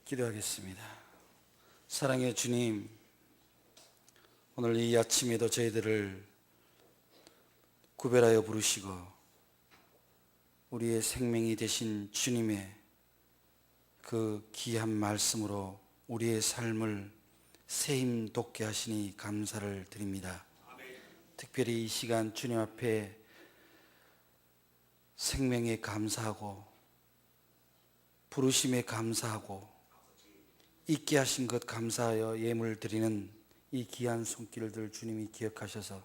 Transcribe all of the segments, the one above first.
기도하겠습니다. 사랑의 주님, 오늘 이 아침에도 저희들을 구별하여 부르시고 우리의 생명이 되신 주님의 그 귀한 말씀으로 우리의 삶을 새힘 돋게 하시니 감사를 드립니다. 특별히 이 시간 주님 앞에 생명에 감사하고 부르심에 감사하고 있게 하신 것 감사하여 예물 드리는 이 귀한 손길들 주님이 기억하셔서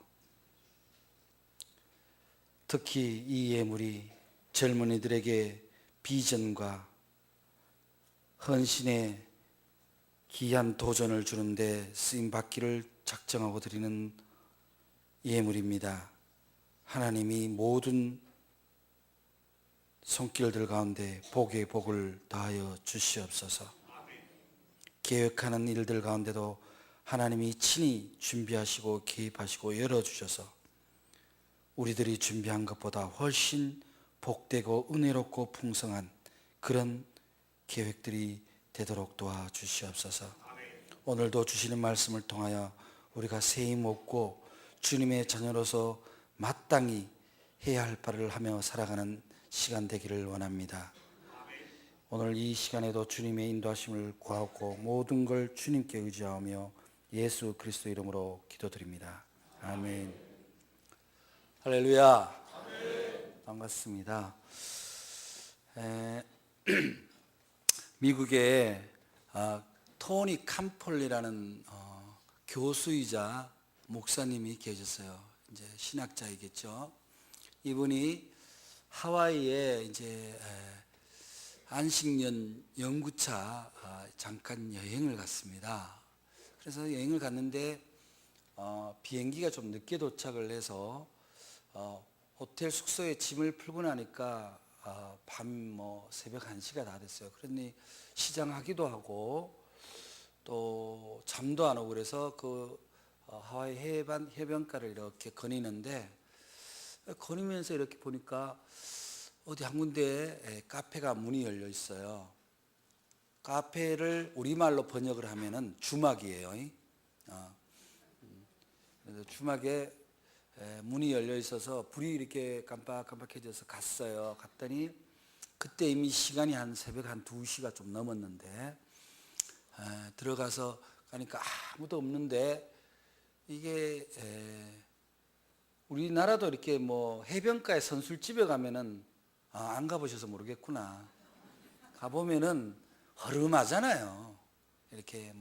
특히 이 예물이 젊은이들에게 비전과 헌신의 귀한 도전을 주는데 쓰임받기를 작정하고 드리는 예물입니다. 하나님이 모든 손길들 가운데 복의 복을 더하여 주시옵소서. 계획하는 일들 가운데도 하나님이 친히 준비하시고 개입하시고 열어주셔서 우리들이 준비한 것보다 훨씬 복되고 은혜롭고 풍성한 그런 계획들이 되도록 도와주시옵소서. 오늘도 주시는 말씀을 통하여 우리가 세임 얻고 주님의 자녀로서 마땅히 해야 할 바를 하며 살아가는 시간 되기를 원합니다. 오늘 이 시간에도 주님의 인도하심을 구하고 모든 걸 주님께 의지하며 예수 그리스도 이름으로 기도드립니다. 아멘. 할렐루야. 아멘. 반갑습니다. 미국에 토니 캄폴리라는 교수이자 목사님이 계셨어요. 이제 신학자이겠죠. 이분이 하와이에 이제 안식년 연구차 잠깐 여행을 갔습니다. 그래서 여행을 갔는데 비행기가 좀 늦게 도착을 해서 호텔 숙소에 짐을 풀고 나니까 밤 새벽 1시가 다 됐어요. 그러니 시장하기도 하고 또 잠도 안 오고 그래서 그 하와이 해변가를 이렇게 거니는데 거니면서 이렇게 보니까 어디 한 군데에 카페가 문이 열려 있어요. 카페를 우리말로 번역을 하면은 주막이에요. 그래서 주막에 문이 열려 있어서 불이 이렇게 깜빡깜빡해져서 갔어요. 갔더니 그때 이미 시간이 한 새벽 한 2시가 좀 넘었는데 들어가서 가니까 아무도 없는데 이게 우리나라도 이렇게 해변가에 선술집에 가면은 안 가보셔서 모르겠구나. 가보면은 허름하잖아요. 이렇게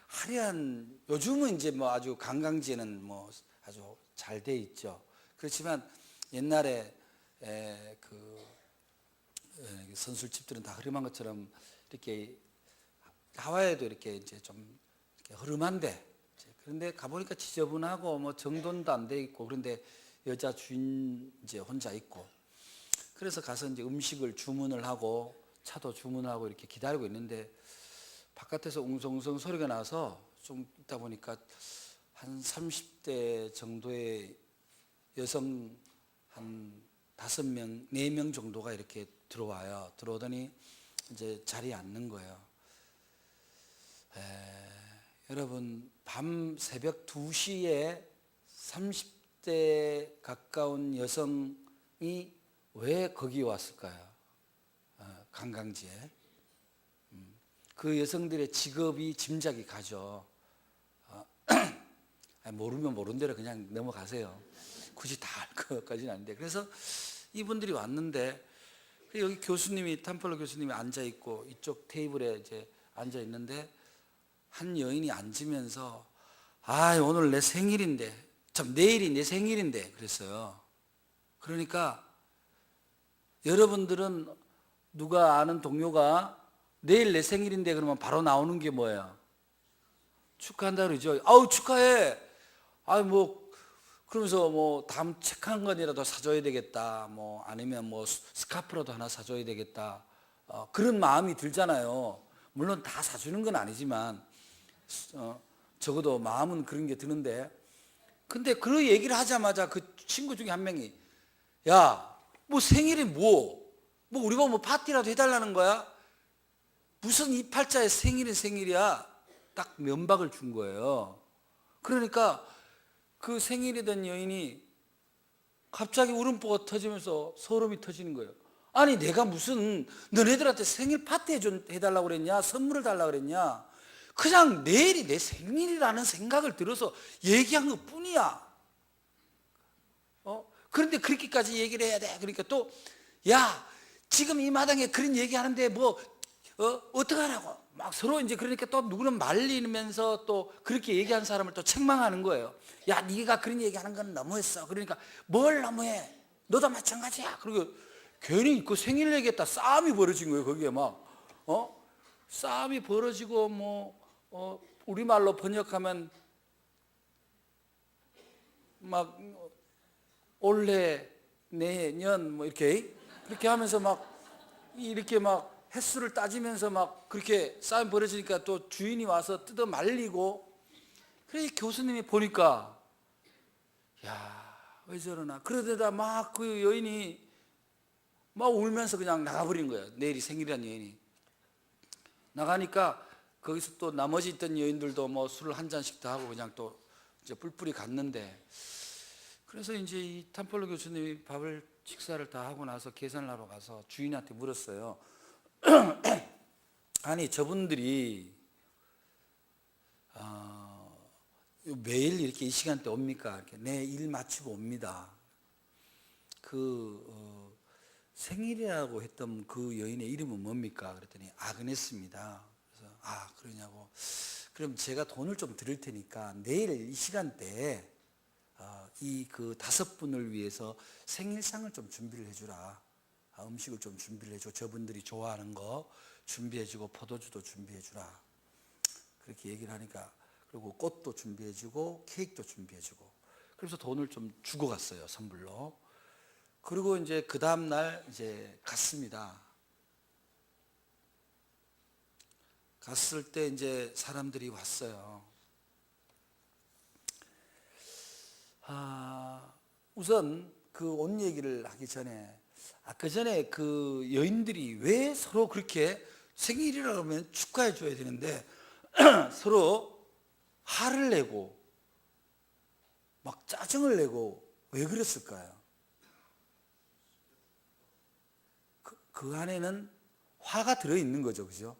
화려한, 요즘은 이제 아주 관광지에는 아주 잘 돼 있죠. 그렇지만 옛날에 그 선술집들은 다 허름한 것처럼 이렇게 하와이에도 이렇게 이제 좀 이렇게 허름한데, 그런데 가보니까 지저분하고 정돈도 안 돼 있고, 그런데 여자 주인 이제 혼자 있고, 그래서 가서 이제 음식을 주문을 하고 차도 주문하고 이렇게 기다리고 있는데 바깥에서 웅성웅성 소리가 나서 좀 있다 보니까 한 30대 정도의 여성 한 5명, 4명 정도가 이렇게 들어와요. 들어오더니 이제 자리에 앉는 거예요. 여러분, 밤 새벽 2시에 30대 가까운 여성이 왜 거기 왔을까요? 관광지에. 그 여성들의 직업이 짐작이 가죠. 모르면 모르는 대로 그냥 넘어가세요. 굳이 다 알 것까지는 아닌데. 그래서 이분들이 왔는데 여기 교수님이, 탐플러 교수님이 앉아 있고 이쪽 테이블에 이제 앉아 있는데 한 여인이 앉으면서 오늘 내 생일인데, 참 내일이 내 생일인데 그랬어요. 그러니까 여러분들은 누가 아는 동료가 내일 내 생일인데 그러면 바로 나오는 게 뭐예요? 축하한다 그러죠. 아우 축하해. 그러면서 다음 책 한 권이라도 사줘야 되겠다. 아니면 스카프라도 하나 사줘야 되겠다. 그런 마음이 들잖아요. 물론 다 사주는 건 아니지만 적어도 마음은 그런 게 드는데, 근데 그 얘기를 하자마자 그 친구 중에 한 명이 야, 생일이 우리 보고 파티라도 해달라는 거야? 무슨 이 팔자의 생일이야 딱 면박을 준 거예요. 그러니까 그 생일이던 여인이 갑자기 울음보가 터지면서 소름이 터지는 거예요. 아니 내가 무슨 너네들한테 생일 파티 해달라고 그랬냐, 선물을 달라고 그랬냐, 그냥 내일이 내 생일이라는 생각을 들어서 얘기한 것 뿐이야. 그런데 그렇게까지 얘기를 해야 돼. 그러니까 또 야 지금 이 마당에 그런 얘기하는데 뭐 어떡하라고 막 서로 이제 그러니까 또 누구는 말리면서 또 그렇게 얘기한 사람을 또 책망하는 거예요. 야 네가 그런 얘기하는 건 너무했어. 그러니까 뭘 너무해, 너도 마찬가지야. 그리고 괜히 그 생일 얘기했다 싸움이 벌어진 거예요. 거기에 막 싸움이 벌어지고 뭐 우리말로 번역하면 막 올해 내년 뭐 이렇게 그렇게 하면서 막 이렇게 막 횟수를 따지면서 막 그렇게 싸움이 벌어지니까 또 주인이 와서 뜯어 말리고, 그래 교수님이 보니까 야 왜 저러나, 그러다가 막 그 여인이 막 울면서 그냥 나가버린 거예요. 내일이 생일이란 여인이 나가니까 거기서 또 나머지 있던 여인들도 뭐 술을 한 잔씩 더 하고 그냥 또 이제 뿔뿔이 갔는데, 그래서 이제 이 탐플러 교수님이 식사를 다 하고 나서 계산을 하러 가서 주인한테 물었어요. 아니 저분들이 매일 이렇게 이 시간대 옵니까? 이렇게 내 일 마치고 옵니다. 생일이라고 했던 그 여인의 이름은 뭡니까? 그랬더니 아그네스입니다. 그래서 그러냐고. 그럼 제가 돈을 좀 드릴 테니까 내일 이 시간대에 이 그 5분을 위해서 생일상을 좀 준비를 해주라. 음식을 좀 준비를 해줘. 저분들이 좋아하는 거 준비해주고 포도주도 준비해주라. 그렇게 얘기를 하니까, 그리고 꽃도 준비해주고 케이크도 준비해주고, 그래서 돈을 좀 주고 갔어요, 선물로. 그리고 이제 그 다음 날 이제 갔습니다. 갔을 때 이제 사람들이 왔어요. 우선 그 옷 얘기를 하기 전에 아까 전에 그 여인들이 왜 서로 그렇게 생일이라고 하면 축하해 줘야 되는데 서로 화를 내고 막 짜증을 내고 왜 그랬을까요? 그 안에는 화가 들어있는 거죠, 그죠?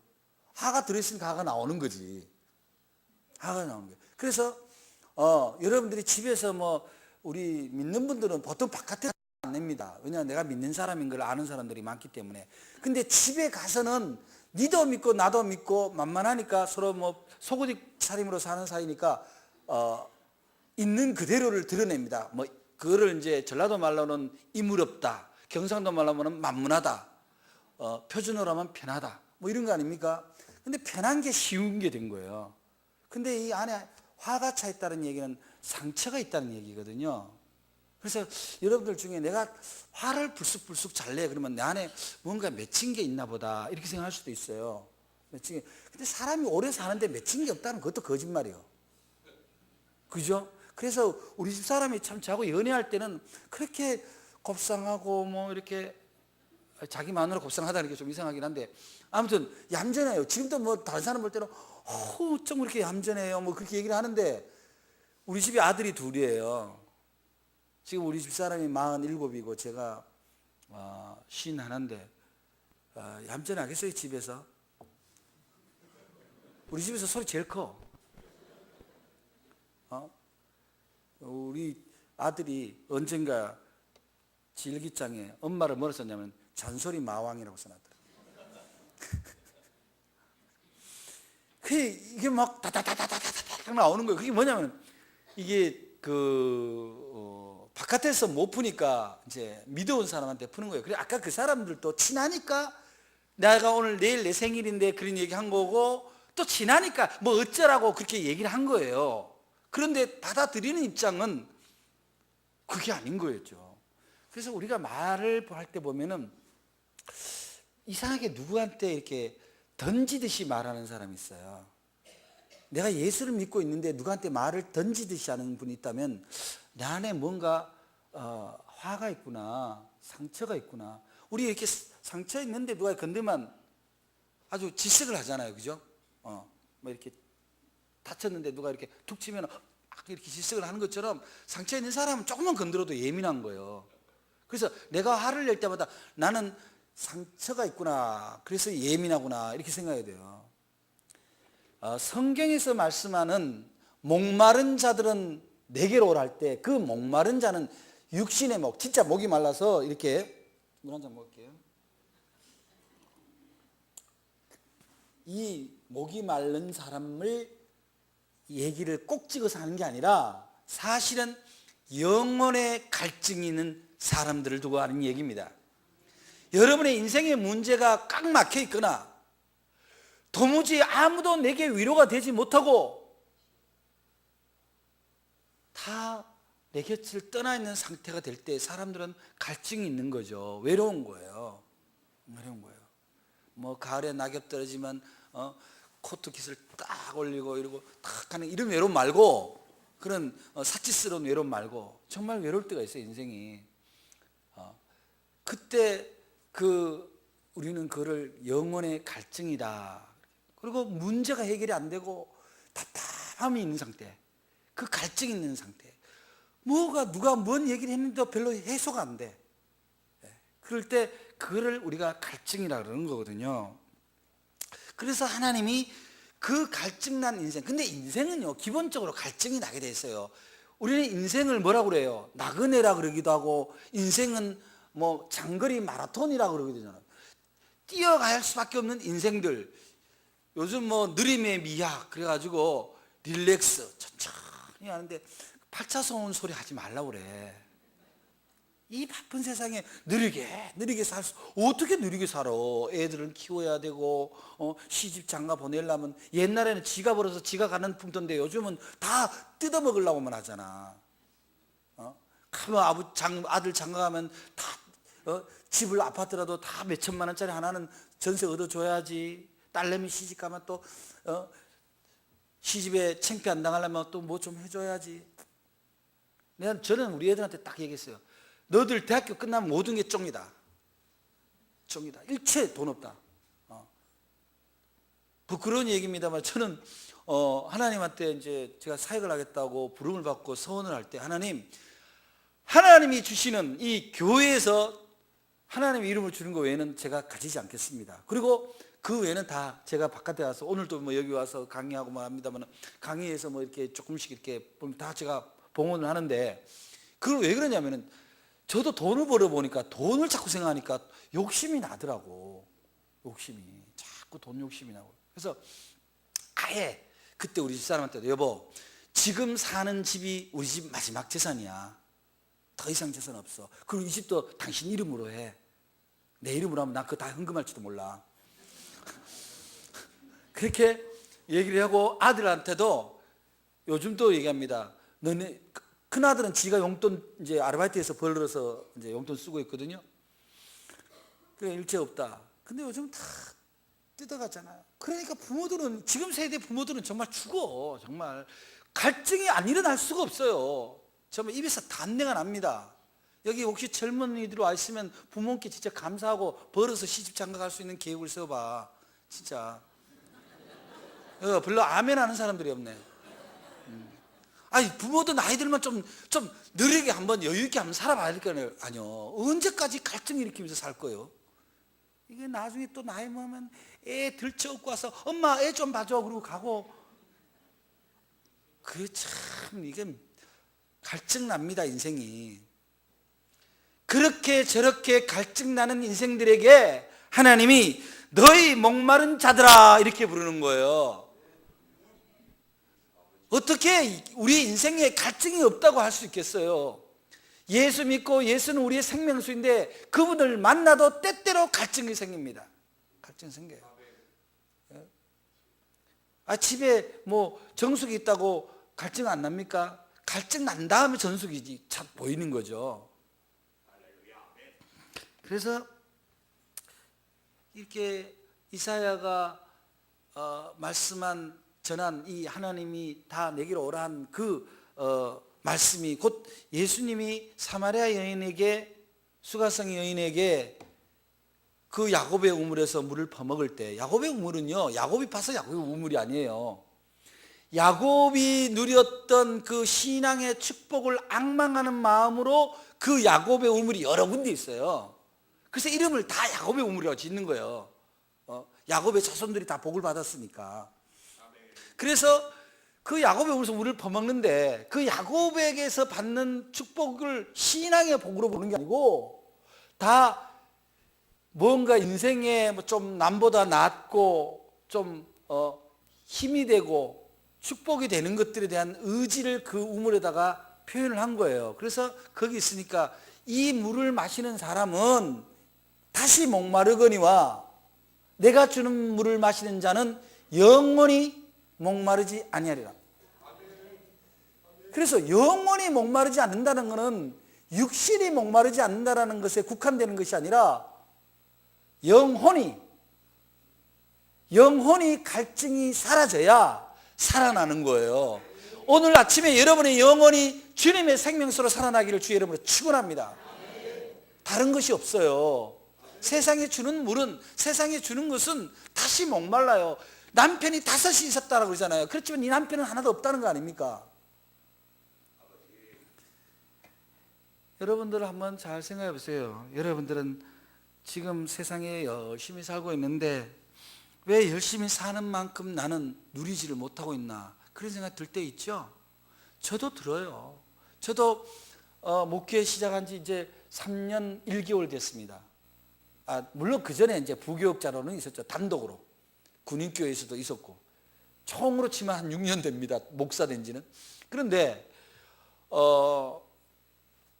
화가 들어있으니까 화가 나오는 거지. 화가 나오는 거예요. 그래서 여러분들이 집에서 뭐 우리 믿는 분들은 보통 바깥에 안 냅니다. 왜냐하면 내가 믿는 사람인 걸 아는 사람들이 많기 때문에. 근데 집에 가서는 니도 믿고 나도 믿고 만만하니까 서로 뭐 속옷 차림으로 사는 사이니까 있는 그대로를 드러냅니다. 뭐 그거를 이제 전라도 말로는 이물없다, 경상도 말로 하면 만문하다, 표준어로 하면 편하다, 뭐 이런 거 아닙니까? 근데 편한 게 쉬운 게 된 거예요. 근데 이 안에 화가 차 있다는 얘기는 상처가 있다는 얘기거든요. 그래서 여러분들 중에 내가 화를 불쑥불쑥 잘 내, 그러면 내 안에 뭔가 맺힌 게 있나 보다 이렇게 생각할 수도 있어요. 맺힌 게. 근데 사람이 오래 사는데 맺힌 게 없다는 것도 거짓말이에요. 그죠? 그래서 우리 집 사람이 참 저하고 연애할 때는 그렇게 곱상하고 뭐 이렇게 자기 마누라 곱상하다는 게 좀 이상하긴 한데 아무튼 얌전해요. 지금도 뭐 다른 사람 볼 때는 어쩜 그렇게 얌전해요 뭐 그렇게 얘기를 하는데, 우리 집에 아들이 둘이에요. 지금 우리 집 사람이 47이고 제가 51인데 얌전하겠어요 집에서? 우리 집에서 소리 제일 커. 우리 아들이 언젠가 지 일기장에 엄마를 뭐라 썼냐면 잔소리 마왕이라고 써놨더라고요. 이게 막 다다다다다다닥 나오는 거예요. 그게 뭐냐면 이게 바깥에서 못 푸니까 이제 믿어온 사람한테 푸는 거예요. 그래 아까 그 사람들도 친하니까 내가 오늘 내일 내 생일인데 그런 얘기 한 거고, 또 친하니까 뭐 어쩌라고 그렇게 얘기를 한 거예요. 그런데 받아들이는 입장은 그게 아닌 거였죠. 그래서 우리가 말을 할 때 보면은 이상하게 누구한테 이렇게 던지듯이 말하는 사람이 있어요. 내가 예수를 믿고 있는데 누구한테 말을 던지듯이 하는 분이 있다면 내 안에 뭔가 화가 있구나, 상처가 있구나. 우리 이렇게 상처 있는데 누가 건드면 아주 질색을 하잖아요, 그죠? 뭐 이렇게 다쳤는데 누가 이렇게 툭 치면 막 이렇게 질색을 하는 것처럼 상처 있는 사람은 조금만 건드려도 예민한 거예요. 그래서 내가 화를 낼 때마다 나는 상처가 있구나, 그래서 예민하구나, 이렇게 생각해야 돼요. 성경에서 말씀하는 목마른 자들은 내게로 오라 할 때 그 목마른 자는 육신의 목, 진짜 목이 말라서 이렇게 물 한 잔 먹을게요. 이 목이 마른 사람을 얘기를 꼭 찍어서 하는 게 아니라 사실은 영혼의 갈증이 있는 사람들을 두고 하는 얘기입니다. 여러분의 인생의 문제가 꽉 막혀 있거나 도무지 아무도 내게 위로가 되지 못하고 다 내 곁을 떠나 있는 상태가 될 때 사람들은 갈증이 있는 거죠. 외로운 거예요. 외로운 거예요. 뭐 가을에 낙엽 떨어지면 코트깃을 딱 올리고 이러고 딱 하는 이런 외로움 말고, 그런 사치스러운 외로움 말고 정말 외로울 때가 있어요, 인생이. 그때 우리는 그거를 영혼의 갈증이다. 그리고 문제가 해결이 안 되고 답답함이 있는 상태, 그 갈증이 있는 상태, 누가 뭔 얘기를 했는데 별로 해소가 안 돼. 그럴 때 그거를 우리가 갈증이라 그러는 거거든요. 그래서 하나님이 그 갈증난 인생, 근데 인생은요 기본적으로 갈증이 나게 돼 있어요. 우리는 인생을 뭐라고 그래요? 나그네라 그러기도 하고, 인생은 뭐 장거리 마라톤이라 그러기도 하잖아요. 뛰어갈 수밖에 없는 인생들. 요즘 뭐 느림의 미학 그래가지고 릴렉스 천천히 하는데 8차선 소리 하지 말라고 그래. 이 바쁜 세상에 느리게 어떻게 느리게 살아? 애들은 키워야 되고, 시집 장가 보내려면 옛날에는 지가 벌어서 지가 가는 풍토인데 요즘은 다 뜯어먹으려고만 하잖아. 아들 장가 가면 다 집을 아파트라도 다 몇 천만 원짜리 하나는 전세 얻어줘야지. 딸내미 시집 가면 또 시집에 창피 안 당하려면 또 뭐 좀 해줘야지. 저는 우리 애들한테 딱 얘기했어요. 너들 대학교 끝나면 모든 게 쫑이다. 일체 돈 없다. 부끄러운 얘기입니다만 저는 하나님한테 이제 제가 사역을 하겠다고 부름을 받고 서원을 할 때 하나님이 주시는 이 교회에서 하나님의 이름을 주는 것 외에는 제가 가지지 않겠습니다. 그리고 그 외에는 다 제가 바깥에 가서, 오늘도 뭐 여기 와서 강의하고 뭐 합니다만, 강의에서 뭐 이렇게 조금씩 이렇게 보면 다 제가 봉헌을 하는데, 그걸 왜 그러냐면은 저도 돈을 벌어보니까 돈을 자꾸 생각하니까 욕심이 나더라고. 자꾸 돈 욕심이 나고. 그래서 아예 그때 우리 집사람한테도, 여보 지금 사는 집이 우리 집 마지막 재산이야. 더 이상 재산 없어. 그리고 이 집도 당신 이름으로 해. 내 이름으로 하면 난 그거 다 헌금할지도 몰라. 그렇게 얘기를 하고, 아들한테도 요즘도 얘기합니다. 너네 큰아들은 지가 용돈 이제 아르바이트에서 벌어서 이제 용돈 쓰고 있거든요. 그래 일체 없다. 근데 요즘 다 뜯어가잖아요. 그러니까 부모들은, 지금 세대 부모들은 정말 죽어. 정말 갈증이 안 일어날 수가 없어요. 정말 입에서 단내가 납니다. 여기 혹시 젊은이들 와 있으면 부모님께 진짜 감사하고 벌어서 시집 장가 갈 수 있는 계획을 세워봐. 진짜 별로 아멘 하는 사람들이 없네. 아니 부모도 나이 들면 좀 느리게 한번 여유 있게 한번 살아봐야 될 거 아니요. 언제까지 갈증 일으키면서 살 거예요? 이게 나중에 또 나이 먹으면 애 들쳐업고 와서 엄마 애 좀 봐줘 그러고 가고, 그게 참 이게 갈증 납니다, 인생이. 그렇게 저렇게 갈증 나는 인생들에게 하나님이 너희 목마른 자들아 이렇게 부르는 거예요. 어떻게 우리 인생에 갈증이 없다고 할 수 있겠어요? 예수 믿고, 예수는 우리의 생명수인데 그분을 만나도 때때로 갈증이 생깁니다. 갈증이 생겨요. 집에 뭐 정수기 있다고 갈증 안 납니까? 갈증 난 다음에 전수기지 참 보이는 거죠. 그래서 이렇게 이사야가 전한 이 하나님이 다 내게로 오라 한 그 말씀이 곧 예수님이 사마리아 여인에게, 수가성 여인에게 그 야곱의 우물에서 물을 퍼먹을 때, 야곱의 우물은요, 야곱이 파서 야곱의 우물이 아니에요. 야곱이 누렸던 그 신앙의 축복을 앙망하는 마음으로 그 야곱의 우물이 여러 군데 있어요. 그래서 이름을 다 야곱의 우물이라고 짓는 거예요. 야곱의 자손들이 다 복을 받았으니까. 그래서 그 야곱의 우물에서 물을 퍼먹는데, 그 야곱에게서 받는 축복을 신앙의 복으로 보는 게 아니고, 다 뭔가 인생에 좀 남보다 낫고 좀 힘이 되고 축복이 되는 것들에 대한 의지를 그 우물에다가 표현을 한 거예요. 그래서 거기 있으니까 이 물을 마시는 사람은 다시 목마르거니와 내가 주는 물을 마시는 자는 영원히 목마르지 아니하리라. 그래서 영원히 목마르지 않는다는 것은 육신이 목마르지 않는다는 것에 국한되는 것이 아니라 영혼이 갈증이 사라져야 살아나는 거예요. 오늘 아침에 여러분의 영혼이 주님의 생명수로 살아나기를 주의 이름으로 축원합니다. 다른 것이 없어요. 세상에 주는 물은, 세상에 주는 것은 다시 목말라요. 남편이 5이 있었다고 그러잖아요. 그렇지만 이 남편은 하나도 없다는 거 아닙니까? 여러분들 한번 잘 생각해 보세요. 여러분들은 지금 세상에 열심히 살고 있는데 왜 열심히 사는 만큼 나는 누리지를 못하고 있나, 그런 생각 들 때 있죠? 저도 들어요. 저도 목회 시작한 지 이제 3년 1개월 됐습니다. 물론 그 전에 이제 부교육자로는 있었죠. 단독으로 군인교회에서도 있었고, 총으로 치면 한 6년 됩니다. 목사 된 지는. 그런데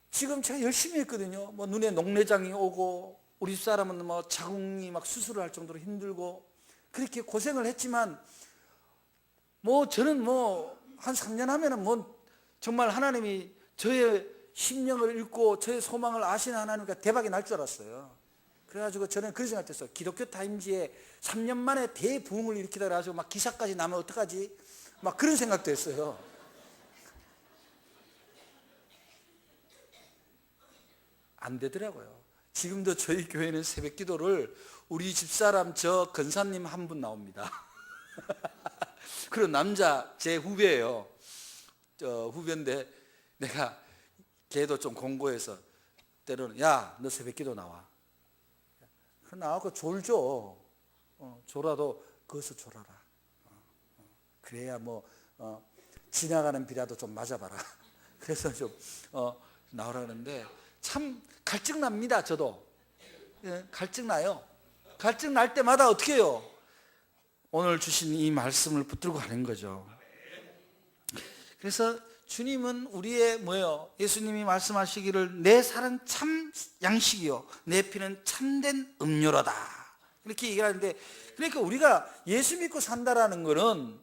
지금 제가 열심히 했거든요. 뭐 눈에 녹내장이 오고, 우리 집사람은 뭐 자궁이 막 수술을 할 정도로 힘들고 그렇게 고생을 했지만, 뭐 저는 뭐 한 3년 하면은 뭐 정말 하나님이 저의 심령을 읽고 저의 소망을 아시는 하나님과 대박이 날 줄 알았어요. 그래가지고 저는 그런 생각했어요. 기독교 타임지에 3년 만에 대부흥을 일으키다 그래가지고 막 기사까지 나면 어떡하지? 막 그런 생각도 했어요. 안 되더라고요. 지금도 저희 교회는 새벽 기도를 우리 집사람 저 권사님 한 분 나옵니다. 그리고 남자 제 후배예요. 후배인데 내가 걔도 좀 공고해서 때로는 야, 너 새벽 기도 나와. 나와서 졸죠. 졸아도 거기서 졸아라. 그래야 뭐 지나가는 비라도 좀 맞아봐라. 그래서 좀 나오라 그러는데 참 갈증 납니다. 저도 갈증 나요. 갈증 날 때마다 어떻게 해요? 오늘 주신 이 말씀을 붙들고 가는 거죠. 그래서 주님은 우리의 뭐예요? 예수님이 말씀하시기를 내 살은 참 양식이요 내 피는 참된 음료로다, 이렇게 얘기하는데, 그러니까 우리가 예수 믿고 산다라는 거는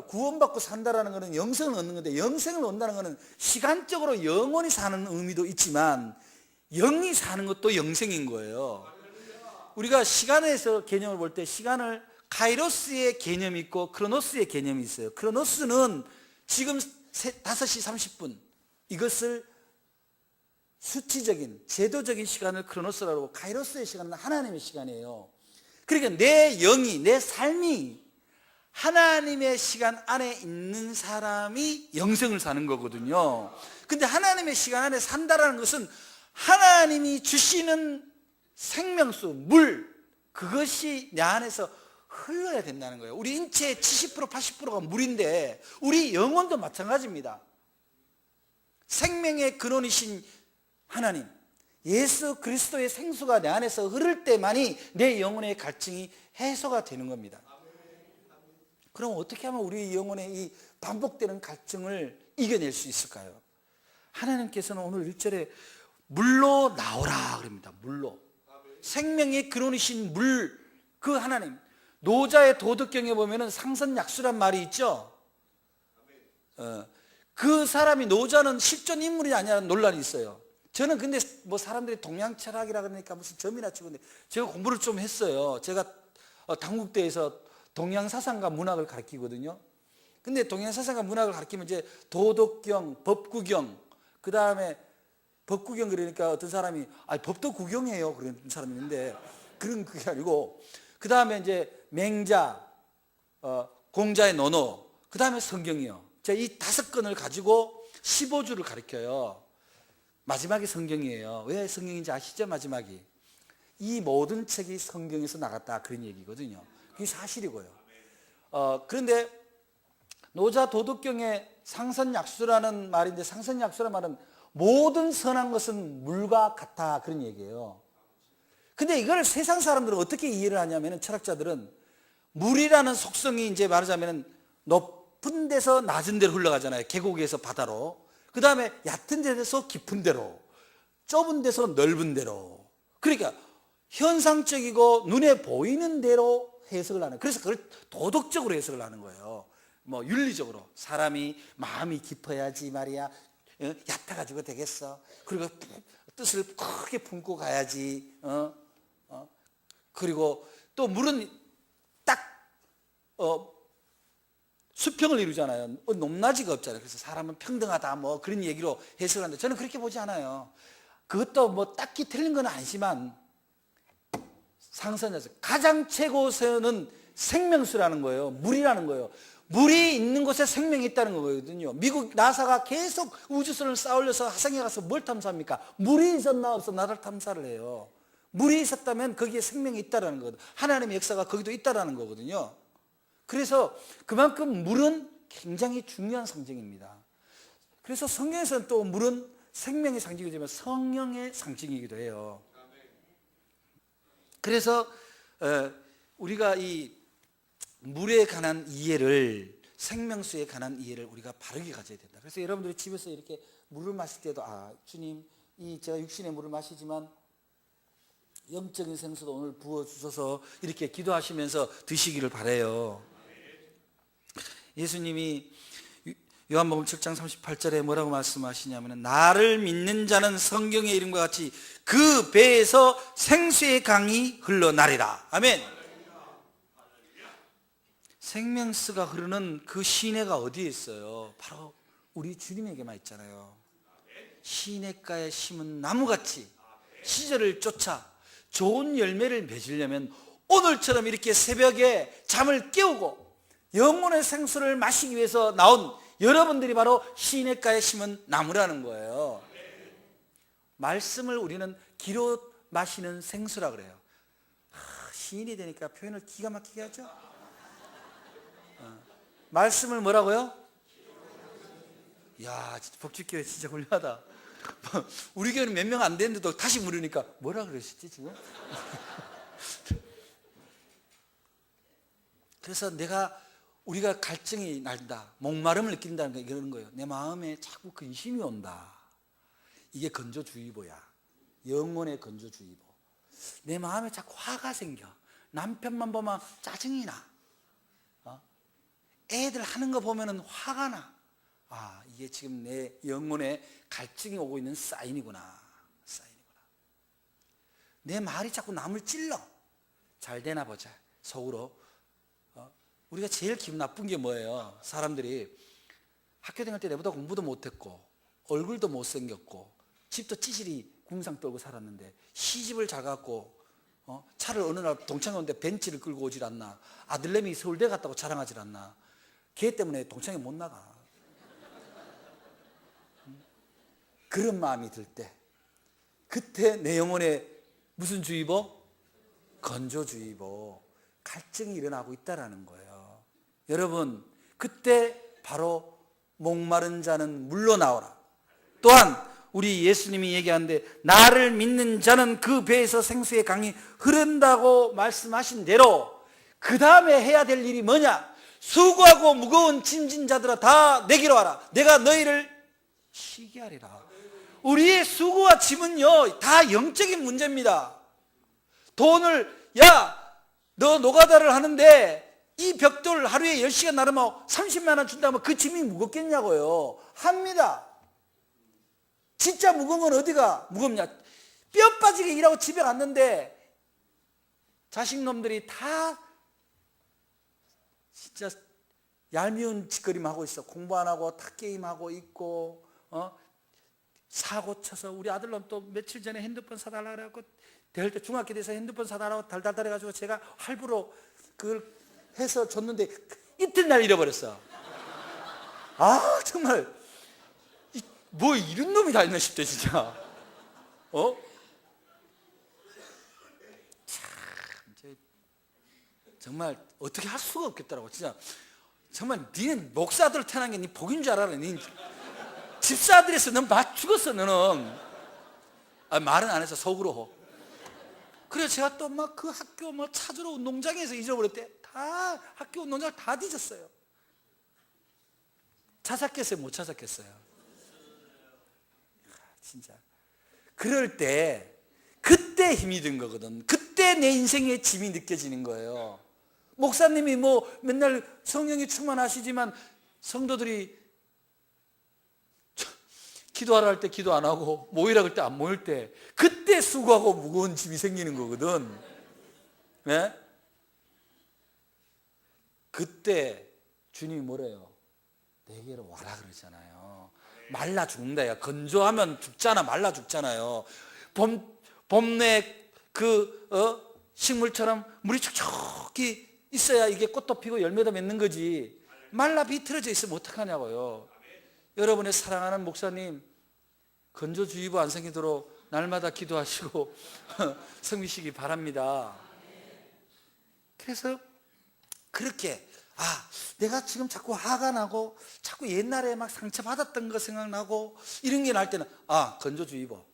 구원받고 산다라는 것은 영생을 얻는 건데, 영생을 얻는다는 것은 시간적으로 영원히 사는 의미도 있지만 영이 사는 것도 영생인 거예요. 우리가 시간에서 개념을 볼 때 시간을 카이로스의 개념이 있고 크로노스의 개념이 있어요. 크로노스는 지금 5시 30분, 이것을 수치적인 제도적인 시간을 크로노스라고 하고, 카이로스의 시간은 하나님의 시간이에요. 그러니까 내 영이, 내 삶이 하나님의 시간 안에 있는 사람이 영생을 사는 거거든요. 근데 하나님의 시간 안에 산다라는 것은 하나님이 주시는 생명수, 물, 그것이 내 안에서 흘러야 된다는 거예요. 우리 인체의 70% 80%가 물인데 우리 영혼도 마찬가지입니다. 생명의 근원이신 하나님, 예수 그리스도의 생수가 내 안에서 흐를 때만이 내 영혼의 갈증이 해소가 되는 겁니다. 그럼 어떻게 하면 우리 영혼의 이 반복되는 갈증을 이겨낼 수 있을까요? 하나님께서는 오늘 1절에 물로 나오라 그럽니다. 물로. 생명의 근원이신 물, 그 하나님. 노자의 도덕경에 보면은 상선약수란 말이 있죠. 그 사람이, 노자는 실존 인물이 아니라는 논란이 있어요. 저는 근데 뭐 사람들이 동양철학이라 그러니까 무슨 점이나 치고, 제가 공부를 좀 했어요. 제가 당국대에서 동양사상과 문학을 가르치거든요. 근데 동양사상과 문학을 가르치면 이제 도덕경, 법구경, 그 다음에 법 구경 그러니까 어떤 사람이 법도 구경해요 그런 사람이 있는데 그런 그게 아니고 그 다음에 이제 맹자, 공자의 논어, 그 다음에 성경이요. 제가 이 5건을 가지고 15주를 가르쳐요. 마지막이 성경이에요. 왜 성경인지 아시죠? 마지막이 이 모든 책이 성경에서 나갔다 그런 얘기거든요. 그게 사실이고요. 그런데 노자 도덕경의 상선약수라는 말인데 상선약수라는 말은 모든 선한 것은 물과 같다 그런 얘기예요. 근데 이걸 세상 사람들은 어떻게 이해를 하냐면 철학자들은 물이라는 속성이 이제 말하자면 높은 데서 낮은 데로 흘러가잖아요. 계곡에서 바다로. 그 다음에 얕은 데서 깊은 데로, 좁은 데서 넓은 데로. 그러니까 현상적이고 눈에 보이는 대로 해석을 하는. 그래서 그걸 도덕적으로 해석을 하는 거예요. 뭐 윤리적으로 사람이 마음이 깊어야지 말이야. 얕아가지고 되겠어. 그리고 뜻을 크게 품고 가야지. 그리고 또 물은 딱 수평을 이루잖아요. 높낮이가 없잖아요. 그래서 사람은 평등하다 뭐 그런 얘기로 해석을 하는데 저는 그렇게 보지 않아요. 그것도 뭐 딱히 틀린 건 아니지만 상선에서 가장 최고선은 생명수라는 거예요. 물이라는 거예요. 물이 있는 곳에 생명이 있다는 거거든요. 미국 나사가 계속 우주선을 쌓아올려서 화성에 가서 뭘 탐사합니까? 물이 있었나 없었나 나를 탐사를 해요. 물이 있었다면 거기에 생명이 있다는 거거든요. 하나님의 역사가 거기도 있다는 거거든요. 그래서 그만큼 물은 굉장히 중요한 상징입니다. 그래서 성경에서는 또 물은 생명의 상징이지만 성령의 상징이기도 해요. 그래서 우리가 이 물에 관한 이해를, 생명수에 관한 이해를 우리가 바르게 가져야 된다. 그래서 여러분들이 집에서 이렇게 물을 마실 때도 주님, 제가 육신의 물을 마시지만 영적인 생수도 오늘 부어주셔서 이렇게 기도하시면서 드시기를 바라요. 예수님이 요한복음 7장 38절에 뭐라고 말씀하시냐면 나를 믿는 자는 성경의 이름과 같이 그 배에서 생수의 강이 흘러나리라. 아멘. 생명수가 흐르는 그 시내가 어디에 있어요? 바로 우리 주님에게만 있잖아요. 시냇가에 심은 나무같이 시절을 쫓아 좋은 열매를 맺으려면 오늘처럼 이렇게 새벽에 잠을 깨우고 영혼의 생수를 마시기 위해서 나온 여러분들이 바로 시냇가에 심은 나무라는 거예요. 말씀을 우리는 기로 마시는 생수라 그래요. 시인이 되니까 표현을 기가 막히게 하죠. 말씀을 뭐라고요? 이야, 복지교회 진짜 훌륭하다. 우리 교회는 몇 명 안 되는데도 다시 물으니까 뭐라 그러시지 지금? 그래서 우리가 갈증이 난다, 목마름을 느낀다는 게 이런 거예요. 내 마음에 자꾸 근심이 온다. 이게 건조주의보야. 영혼의 건조주의보. 내 마음에 자꾸 화가 생겨. 남편만 보면 짜증이 나. 애들 하는 거 보면 화가 나. 이게 지금 내 영혼에 갈증이 오고 있는 사인이구나. 내 말이 자꾸 남을 찔러. 잘 되나 보자. 속으로. 우리가 제일 기분 나쁜 게 뭐예요? 사람들이 학교 다닐 때 내보다 공부도 못했고 얼굴도 못생겼고 집도 찌질이 궁상 떨고 살았는데 시집을 잘 갔고 차를 어느 날 동창회 오는데 벤츠를 끌고 오질 않나. 아들내미 서울대 갔다고 자랑하질 않나. 걔 때문에 동창회 못 나가. 그런 마음이 들 때 그때 내 영혼에 무슨 주의보? 건조주의보. 갈증이 일어나고 있다는 거예요. 여러분, 그때 바로 목마른 자는 물로 나오라. 또한 우리 예수님이 얘기하는데 나를 믿는 자는 그 배에서 생수의 강이 흐른다고 말씀하신 대로 그 다음에 해야 될 일이 뭐냐? 수고하고 무거운 짐진 자들아 다 내게로 와라. 내가 너희를 쉬게 하리라. 우리의 수고와 짐은요 다 영적인 문제입니다. 돈을 너 노가다를 하는데 이 벽돌 하루에 10시간 나르면 30만 원 준다면 그 짐이 무겁겠냐고요. 합니다. 진짜 무거운 건 어디가 무겁냐? 뼈 빠지게 일하고 집에 갔는데 자식놈들이 다 진짜 얄미운 짓거리만 하고 있어. 공부 안 하고 탁게임하고 있고 사고 쳐서 우리 아들놈 또 며칠 전에 핸드폰 사달라고 그래갖고 대할 때 중학교 돼서 핸드폰 사달라고 달달달 해가지고 제가 할부로 그걸 해서 줬는데 이튿날 잃어버렸어. 아 정말 뭐 이런 놈이 다 있나 싶대 진짜. 참 정말 어떻게 할 수가 없겠더라고 진짜. 정말 니는 목사들 태어난 게 니 복인 줄 알아. 니 집사들에서 넌 맞 죽었어 너는. 말은 안 해서 속으로. 그래서 제가 또 막 그 학교 뭐 찾으러 운동장에서 잊어버렸대. 다 학교 운동장 다 뒤졌어요. 찾았겠어요 못 찾았겠어요? 진짜 그럴 때 그때 힘이 든 거거든. 그때 내 인생의 짐이 느껴지는 거예요. 목사님이 뭐 맨날 성령이 충만하시지만 성도들이 기도하라 할 때 기도 안 하고 모이라 할 때 안 모일 때 그때 수고하고 무거운 짐이 생기는 거거든. 네? 그때 주님이 뭐래요? 내게로 와라 그러잖아요. 말라 죽는다. 야 건조하면 죽잖아. 말라 죽잖아요. 봄내 식물처럼 물이 촉촉히 있어야 이게 꽃도 피고 열매도 맺는 거지. 말라 비틀어져 있으면 어떡하냐고요. 여러분의 사랑하는 목사님 건조주의보 안 생기도록 날마다 기도하시고 섬기시기 바랍니다. 그래서 그렇게 내가 지금 자꾸 화가 나고 자꾸 옛날에 막 상처받았던 거 생각나고 이런 게 날 때는 건조주의보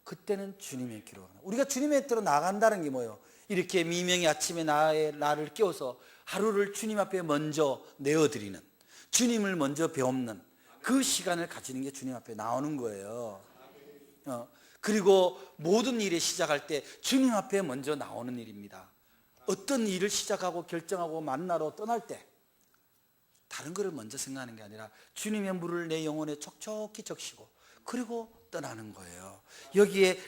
그때는 주님의 길로 우리가 주님의 뜻으로 나간다는 게 뭐예요? 이렇게 미명의 아침에 나를 깨워서 하루를 주님 앞에 먼저 내어드리는, 주님을 먼저 배움는 그 시간을 가지는 게 주님 앞에 나오는 거예요. 그리고 모든 일을 시작할 때 주님 앞에 먼저 나오는 일입니다. 어떤 일을 시작하고 결정하고 만나러 떠날 때 다른 것을 먼저 생각하는 게 아니라 주님의 물을 내 영혼에 촉촉히 적시고 그리고 떠나는 거예요. 여기에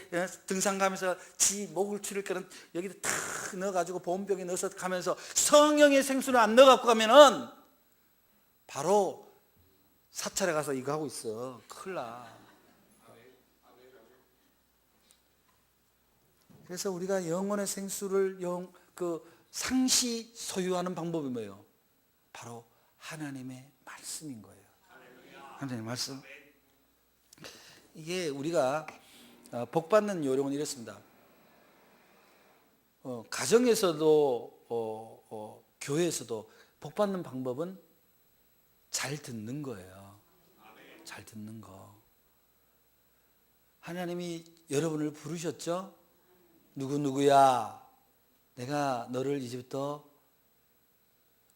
등산 가면서 지 목을 추릴 거는 여기다 탁 넣어가지고 보온병에 넣어서 가면서 성령의 생수를 안 넣어갖고 가면은 바로 사찰에 가서 이거 하고 있어. 큰일 나. 그래서 우리가 영혼의 생수를 상시 소유하는 방법이 뭐예요? 바로 하나님의 말씀인 거예요. 하나님의 말씀. 이게 우리가 복받는 요령은 이렇습니다. 가정에서도 교회에서도 복받는 방법은 잘 듣는 거예요. 잘 듣는 거. 하나님이 여러분을 부르셨죠? 누구누구야, 내가 너를 이제부터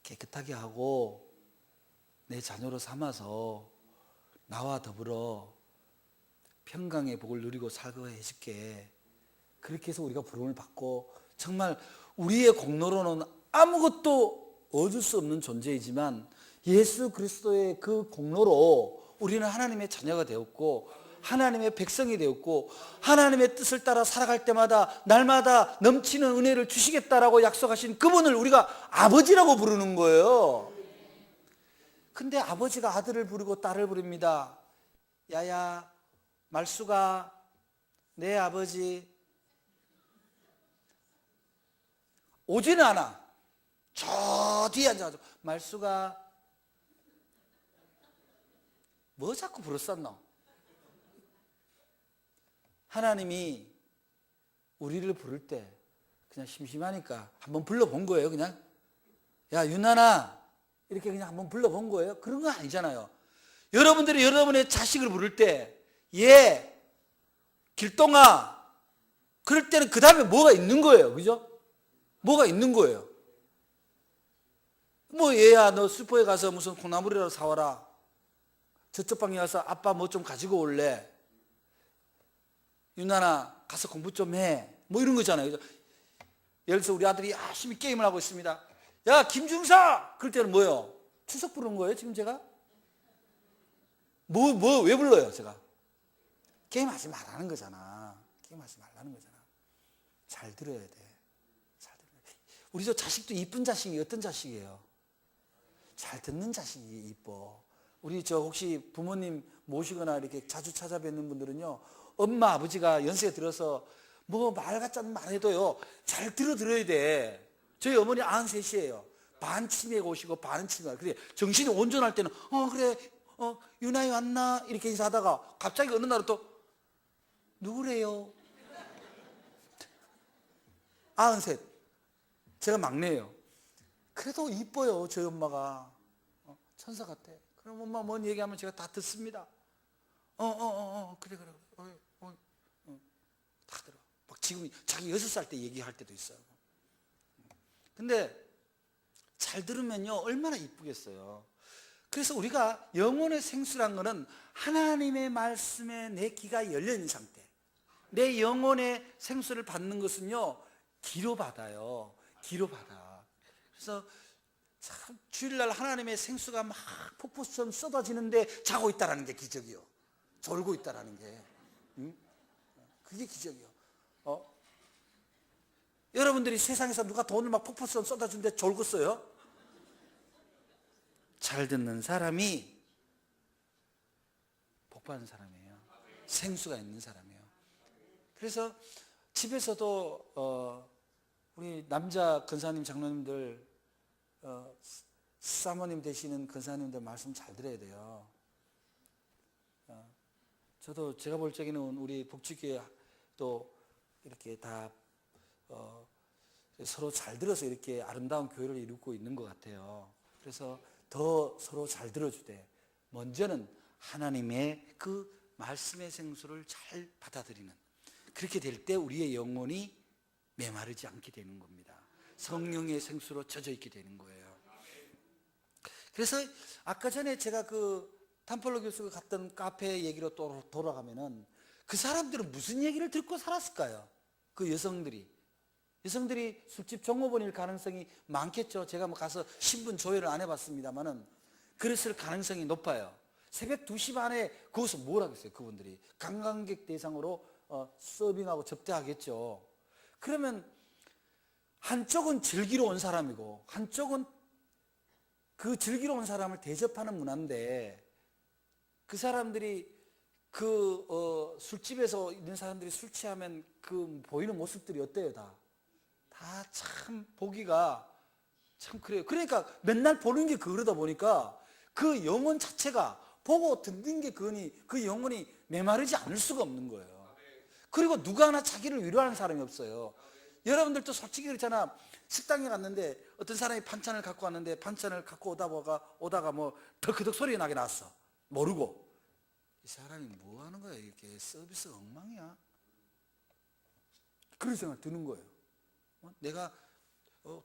깨끗하게 하고 내 자녀로 삼아서 나와 더불어 평강의 복을 누리고 살게 해줄게. 그렇게 해서 우리가 부름을 받고 정말 우리의 공로로는 아무것도 얻을 수 없는 존재이지만 예수 그리스도의 그 공로로 우리는 하나님의 자녀가 되었고 하나님의 백성이 되었고 하나님의 뜻을 따라 살아갈 때마다 날마다 넘치는 은혜를 주시겠다라고 약속하신 그분을 우리가 아버지라고 부르는 거예요. 근데 아버지가 아들을 부르고 딸을 부릅니다. 야야 말수가 내 아버지 오지는 않아. 저 뒤에 앉아가지고 말수가 뭐 자꾸 부르쌌노? 하나님이 우리를 부를 때 그냥 심심하니까 한번 불러본 거예요. 그냥 야 유나나 이렇게 그냥 한번 불러본 거예요. 그런 거 아니잖아요. 여러분들이 여러분의 자식을 부를 때 얘 길동아 그럴 때는 그 다음에 뭐가 있는 거예요. 그죠? 뭐가 있는 거예요. 뭐 얘야 너 슈퍼에 가서 무슨 콩나물이라도 사와라. 저쪽 방에 가서 아빠 뭐 좀 가지고 올래. 유나나 가서 공부 좀 해. 뭐 이런 거잖아요. 그죠? 예를 들어서 우리 아들이 열심히 게임을 하고 있습니다. 야 김중사! 그럴 때는 뭐예요? 추석 부르는 거예요 지금 제가? 왜 불러요 제가? 게임하지 말라는 거잖아. 게임하지 말라는 거잖아. 잘 들어야 돼. 잘 들어야 돼. 우리 저 자식도 이쁜 자식이 어떤 자식이에요? 잘 듣는 자식이 이뻐. 우리 저 혹시 부모님 모시거나 이렇게 자주 찾아뵙는 분들은요, 엄마 아버지가 연세에 들어서 뭐 말 같지 않은 말 해도요 잘 들어야 돼. 저희 어머니 93이에요. 반 치매가 오시고 반은 치매가. 그래 정신이 온전할 때는 그래 유나이 왔나 이렇게 인사하다가 갑자기 어느 날은 또 누구래요? 93. 제가 막내예요. 그래도 이뻐요 저희 엄마가. 천사 같아. 그럼 엄마 뭔 얘기하면 제가 다 듣습니다. 그래 다 들어. 막 지금 자기 6살 때 얘기할 때도 있어요. 근데 잘 들으면요 얼마나 이쁘겠어요. 그래서 우리가 영혼의 생수란 거는 하나님의 말씀에 내 귀가 열려있는 상태. 내 영혼의 생수를 받는 것은요 기로 받아요. 기로 받아. 그래서 참 주일날 하나님의 생수가 막 폭포수처럼 쏟아지는데 자고 있다라는 게 기적이요. 졸고 있다라는 게. 그게 기적이요. 여러분들이 세상에서 누가 돈을 막 폭포수처럼 쏟아주는데 졸겠어요? 잘 듣는 사람이 복 받는 사람이에요. 생수가 있는 사람이에요. 그래서 집에서도 우리 남자 권사님 장로님들 사모님 되시는 권사님들 말씀 잘 들어야 돼요. 저도 제가 볼 적에는 우리 복지교회 또 이렇게 다 서로 잘 들어서 이렇게 아름다운 교회를 이루고 있는 것 같아요. 그래서 더 서로 잘 들어주되 먼저는 하나님의 그 말씀의 생수를 잘 받아들이는, 그렇게 될 때 우리의 영혼이 메마르지 않게 되는 겁니다. 성령의 생수로 젖어 있게 되는 거예요. 그래서 아까 전에 제가 그 탐폴로 교수가 갔던 카페 얘기로 또 돌아가면은 그 사람들은 무슨 얘기를 듣고 살았을까요? 그 여성들이 술집 종업원일 가능성이 많겠죠. 제가 뭐 가서 신분 조회를 안 해봤습니다만은 그랬을 가능성이 높아요. 새벽 2시 반에 거기서 뭘 하겠어요? 그분들이 관광객 대상으로 서빙하고 접대하겠죠. 그러면 한쪽은 즐기러 온 사람이고 한쪽은 그 즐기러 온 사람을 대접하는 문화인데, 그 사람들이 그 술집에서 있는 사람들이 술 취하면 그 보이는 모습들이 어때요? 다 참 보기가 참 그래요. 그러니까 맨날 보는 게 그러다 보니까 그 영혼 자체가 보고 듣는 게 그 영혼이 메마르지 않을 수가 없는 거예요. 그리고 누가 하나 자기를 위로하는 사람이 없어요. 여러분들도 솔직히 그렇잖아. 식당에 갔는데 어떤 사람이 반찬을 갖고 왔는데 반찬을 갖고 오다가 뭐 덜크덕 소리 나게 났어. 모르고 이 사람이 뭐 하는 거야? 이렇게 서비스 엉망이야. 그런 생각 드는 거예요. 내가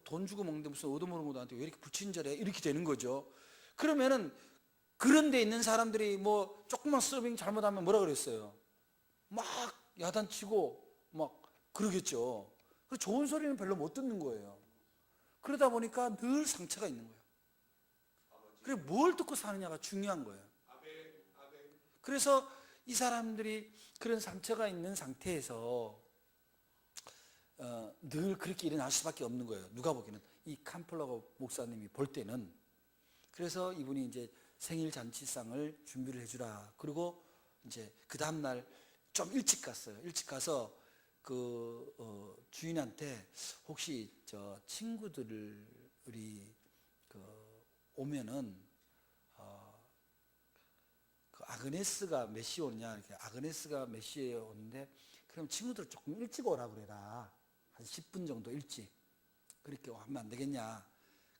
돈 주고 먹는데 무슨 얻어먹는 것도 아닌데 왜 이렇게 불친절해? 이렇게 되는 거죠. 그러면은 그런 데 있는 사람들이 뭐 조금만 서빙 잘못하면 뭐라 그랬어요? 막 야단치고 막 그러겠죠. 좋은 소리는 별로 못 듣는 거예요. 그러다 보니까 늘 상처가 있는 거예요. 그래 뭘 듣고 사느냐가 중요한 거예요. 그래서 이 사람들이 그런 상처가 있는 상태에서 늘 그렇게 일어날 수밖에 없는 거예요. 누가 보기에는 이 캄플러거 목사님이 볼 때는. 그래서 이분이 이제 생일 잔치상을 준비를 해주라. 그리고 이제 그 다음 날 좀 일찍 갔어요. 일찍 가서 그 주인한테 혹시 저 친구들이 오면은 그 아그네스가 몇 시에 오냐, 이렇게 아그네스가 몇 시에 오는데 그럼 친구들 조금 일찍 오라 그래라. 한 10분 정도 일찍. 그렇게 하면 안 되겠냐.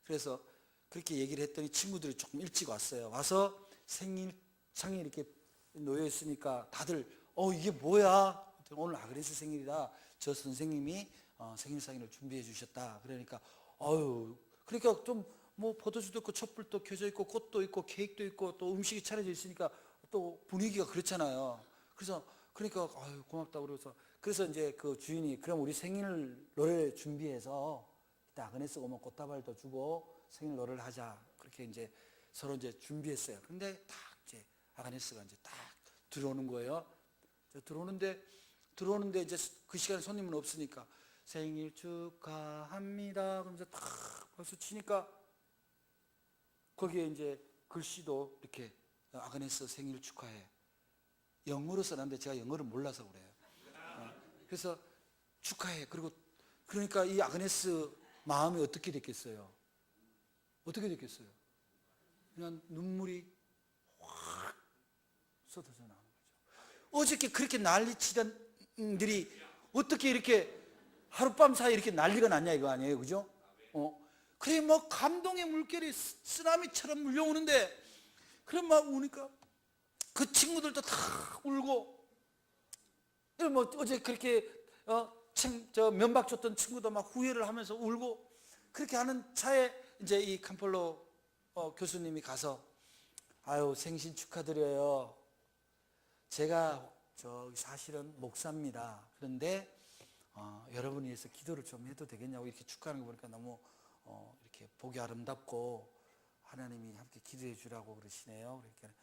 그래서 그렇게 얘기를 했더니 친구들이 조금 일찍 왔어요. 와서 생일상이 이렇게 놓여 있으니까 다들 이게 뭐야? 오늘 아그네스 생일이다. 저 선생님이 생일상을 준비해 주셨다. 그러니까 그러니까 좀 뭐 포도주도 있고 촛불도 켜져 있고 꽃도 있고 케이크도 있고 또 음식이 차려져 있으니까 또 분위기가 그렇잖아요. 그래서 그러니까 고맙다 그래서 이제 그 주인이 그럼 우리 생일 노래 준비해서 이따 아그네스 오면 꽃다발도 주고 생일 노래를 하자. 그렇게 이제 서로 이제 준비했어요. 근데 딱 이제 아그네스가 이제 딱 들어오는 거예요. 들어오는데 이제 그 시간에 손님은 없으니까 생일 축하합니다. 그러면서 탁 박수 치니까 거기에 이제 글씨도 이렇게 아그네스 생일 축하해. 영어로 써놨는데 제가 영어를 몰라서 그래요. 그래서 축하해. 그러니까 이 아그네스 마음이 어떻게 됐겠어요? 어떻게 됐겠어요? 그냥 눈물이 확 쏟아져 나오는 거죠. 어저께 그렇게 난리치던 들이 어떻게 이렇게 하룻밤 사이에 이렇게 난리가 났냐 이거 아니에요, 그죠? 그래 뭐 감동의 물결이 쓰나미처럼 물려오는데, 그럼 막 우니까 그 친구들도 다 울고, 뭐 어제 그렇게 면박 줬던 친구도 막 후회를 하면서 울고, 그렇게 하는 차에 이제 이 캄폴로 교수님이 가서, 아유 생신 축하드려요. 제가 사실은 목사입니다. 그런데 여러분을 위해서 기도를 좀 해도 되겠냐고 이렇게 축하하는 거 보니까 너무 이렇게 보기 아름답고 하나님이 함께 기도해 주라고 그러시네요. 그러니까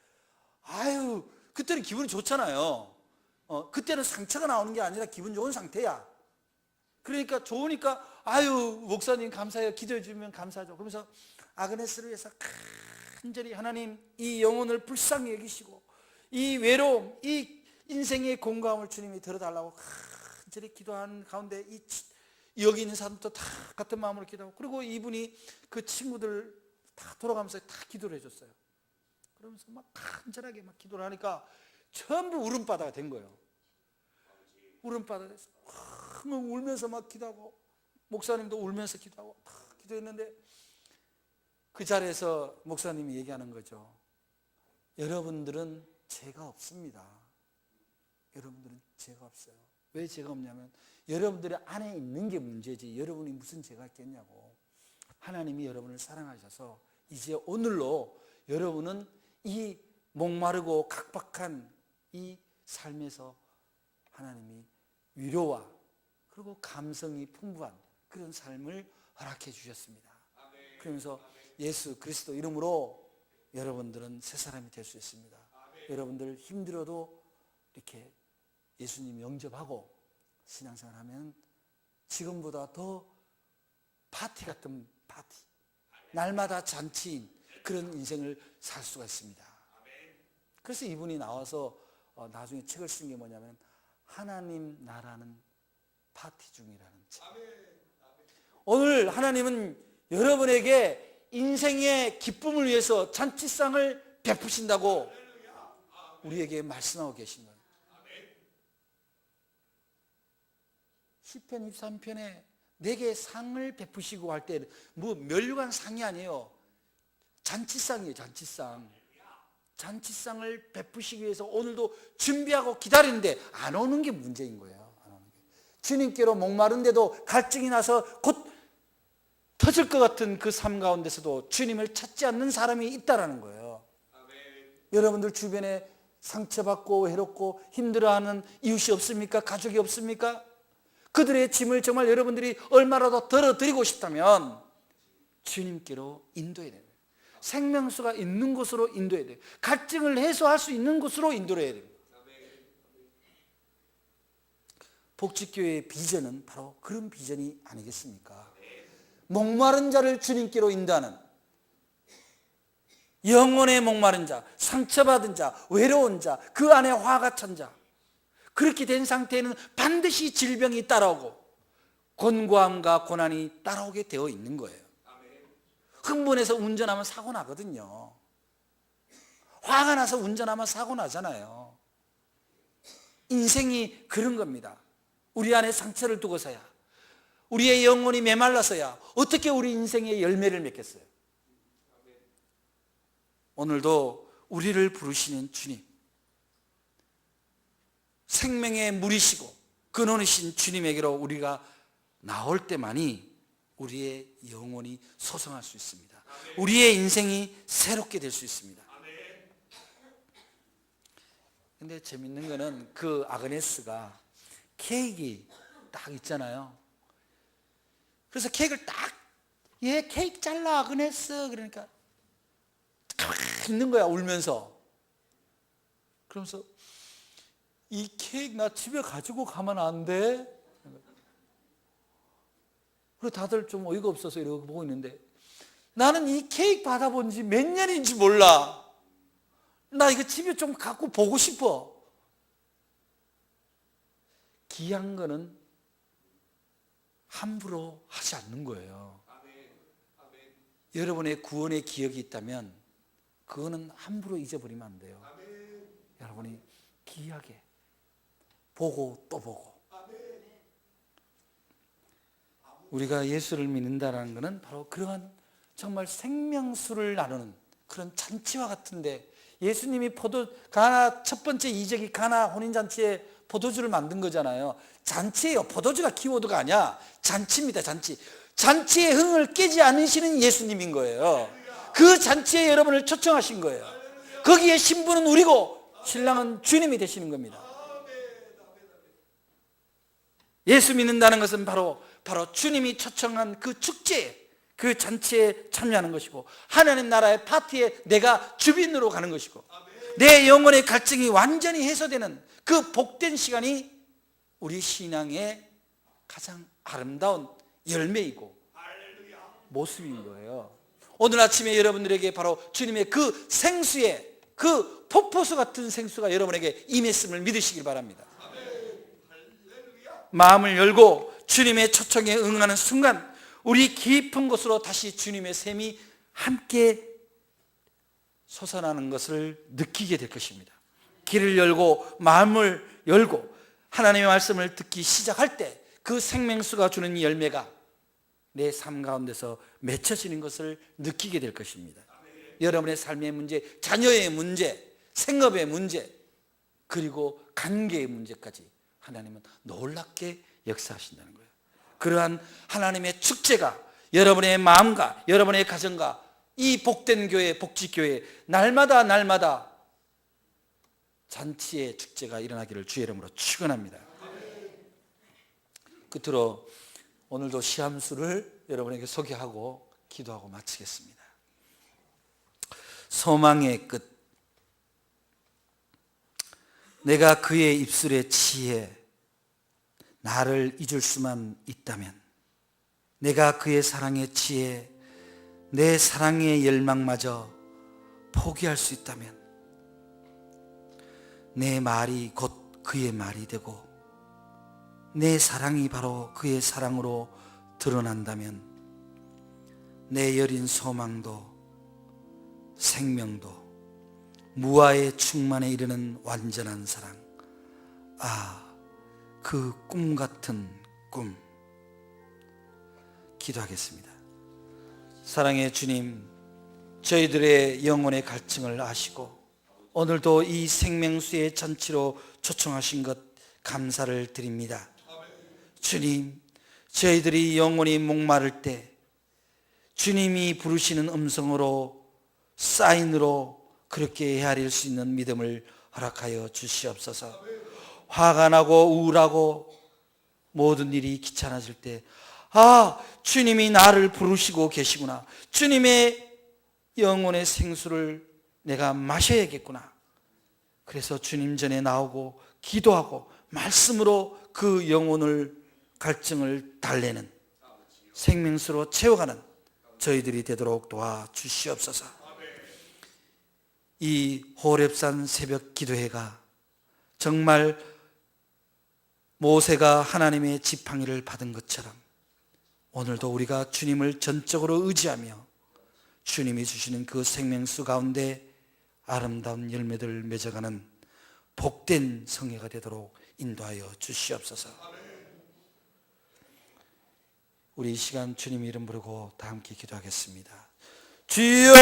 아유, 그때는 기분이 좋잖아요. 그때는 상처가 나오는 게 아니라 기분 좋은 상태야. 그러니까 좋으니까 아유 목사님 감사해요. 기도해 주면 감사하죠. 그러면서 아그네스를 위해서 간절히 하나님 이 영혼을 불쌍히 여기시고 이 외로움, 이 인생의 공감을 주님이 들어달라고 간절히 기도하는 가운데 여기 있는 사람도 다 같은 마음으로 기도하고, 그리고 이분이 그 친구들 다 돌아가면서 다 기도를 해줬어요. 그러면서 막 간절하게 막 기도를 하니까 전부 울음바다가 된 거예요. 울음바다에서 울면서 막 기도하고, 목사님도 울면서 기도하고 기도했는데, 그 자리에서 목사님이 얘기하는 거죠. 여러분들은 죄가 없습니다. 여러분들은 죄가 없어요. 왜 죄가 없냐면 여러분들의 안에 있는 게 문제지 여러분이 무슨 죄가 있겠냐고. 하나님이 여러분을 사랑하셔서 이제 오늘로 여러분은 이 목마르고 각박한 이 삶에서 하나님이 위로와 그리고 감성이 풍부한 그런 삶을 허락해 주셨습니다. 그러면서 예수 그리스도 이름으로 여러분들은 새 사람이 될 수 있습니다. 여러분들 힘들어도 이렇게 예수님 영접하고 신앙생활하면 지금보다 더 파티 같은 파티, 날마다 잔치인 그런 인생을 살 수가 있습니다. 그래서 이분이 나와서 나중에 책을 쓴 게 뭐냐면 하나님 나라는 파티 중이라는 책. 오늘 하나님은 여러분에게 인생의 기쁨을 위해서 잔치상을 베푸신다고 우리에게 말씀하고 계신 거예요. 시편 23편에 내게 상을 베푸시고 할 때 뭐 멸류관 상이 아니에요. 잔치상이에요. 잔치상. 잔치상을 베푸시기 위해서 오늘도 준비하고 기다리는데 안 오는 게 문제인 거예요. 안 오는 게. 주님께로 목마른데도 갈증이 나서 곧 터질 것 같은 그 삶 가운데서도 주님을 찾지 않는 사람이 있다라는 거예요. 여러분들 주변에 상처받고 외롭고 힘들어하는 이웃이 없습니까? 가족이 없습니까? 그들의 짐을 정말 여러분들이 얼마라도 덜어드리고 싶다면 주님께로 인도해야 돼요. 생명수가 있는 곳으로 인도해야 돼요. 갈증을 해소할 수 있는 곳으로 인도해야 돼요. 복직교회의 비전은 바로 그런 비전이 아니겠습니까? 목마른 자를 주님께로 인도하는, 영혼의 목마른 자, 상처받은 자, 외로운 자, 그 안에 화가 찬 자, 그렇게 된 상태에는 반드시 질병이 따라오고 곤고함과 고난이 따라오게 되어 있는 거예요. 흥분해서 운전하면 사고 나거든요. 화가 나서 운전하면 사고 나잖아요. 인생이 그런 겁니다. 우리 안에 상처를 두고서야, 우리의 영혼이 메말라서야 어떻게 우리 인생의 열매를 맺겠어요? 오늘도 우리를 부르시는 주님, 생명의 물이시고 근원이신 주님에게로 우리가 나올 때만이 우리의 영혼이 소성할 수 있습니다. 우리의 인생이 새롭게 될 수 있습니다. 근데 재밌는 거는 그 아그네스가 케이크 딱 있잖아요. 그래서 케이크를 딱, 얘 케이크 잘라 아그네스, 그러니까 가만히 있는 거야, 울면서. 그러면서 이 케이크 나 집에 가지고 가면 안 돼? 그리고 다들 좀 어이가 없어서 이러고 보고 있는데, 나는 이 케이크 받아본 지 몇 년인지 몰라. 나 이거 집에 좀 갖고 보고 싶어. 귀한 거는 함부로 하지 않는 거예요. 여러분의 구원의 기억이 있다면 그거는 함부로 잊어버리면 안 돼요. 여러분이 귀하게 보고 또 보고. 우리가 예수를 믿는다는 것은 바로 그러한 정말 생명수를 나누는 그런 잔치와 같은데, 예수님이 가나 첫 번째 이적이 가나 혼인잔치에 포도주를 만든 거잖아요. 잔치예요. 포도주가 키워드가 아니야. 잔치입니다. 잔치. 잔치의 흥을 깨지 않으시는 예수님인 거예요. 그 잔치에 여러분을 초청하신 거예요. 거기에 신부는 우리고 신랑은 주님이 되시는 겁니다. 예수 믿는다는 것은 바로 주님이 초청한 그 축제, 그 잔치에 참여하는 것이고, 하나님 나라의 파티에 내가 주빈으로 가는 것이고, 내 영혼의 갈증이 완전히 해소되는 그 복된 시간이 우리 신앙의 가장 아름다운 열매이고 모습인 거예요. 오늘 아침에 여러분들에게 바로 주님의 그 생수의 그 폭포수 같은 생수가 여러분에게 임했음을 믿으시길 바랍니다. 마음을 열고 주님의 초청에 응하는 순간 우리 깊은 곳으로 다시 주님의 샘이 함께 솟아나는 것을 느끼게 될 것입니다. 길을 열고 마음을 열고 하나님의 말씀을 듣기 시작할 때 그 생명수가 주는 열매가 내 삶 가운데서 맺혀지는 것을 느끼게 될 것입니다. 여러분의 삶의 문제, 자녀의 문제, 생업의 문제, 그리고 관계의 문제까지 하나님은 놀랍게 역사하신다는 거예요. 그러한 하나님의 축제가 여러분의 마음과 여러분의 가정과 이 복된 교회, 복지교회 날마다 잔치의 축제가 일어나기를 주의 이름으로 축원합니다. 끝으로 오늘도 시함수를 여러분에게 소개하고 기도하고 마치겠습니다. 소망의 끝. 내가 그의 입술의 지혜, 나를 잊을 수만 있다면, 내가 그의 사랑의 지혜, 내 사랑의 열망마저 포기할 수 있다면, 내 말이 곧 그의 말이 되고 내 사랑이 바로 그의 사랑으로 드러난다면, 내 여린 소망도 생명도 무아의 충만에 이르는 완전한 사랑, 그 꿈 같은 꿈. 기도하겠습니다. 사랑의 주님, 저희들의 영혼의 갈증을 아시고 오늘도 이 생명수의 잔치로 초청하신 것 감사를 드립니다. 주님, 저희들이 영혼이 목마를 때 주님이 부르시는 음성으로, 사인으로 그렇게 헤아릴 수 있는 믿음을 허락하여 주시옵소서. 화가 나고 우울하고 모든 일이 귀찮아질 때, 주님이 나를 부르시고 계시구나, 주님의 영혼의 생수를 내가 마셔야겠구나. 그래서 주님 전에 나오고 기도하고 말씀으로 그 영혼을 갈증을 달래는 생명수로 채워가는 저희들이 되도록 도와주시옵소서. 이 호렙산 새벽 기도회가 정말 모세가 하나님의 지팡이를 받은 것처럼 오늘도 우리가 주님을 전적으로 의지하며 주님이 주시는 그 생명수 가운데 아름다운 열매들을 맺어가는 복된 성회가 되도록 인도하여 주시옵소서. 우리 이 시간 주님 이름 부르고 다 함께 기도하겠습니다. 주여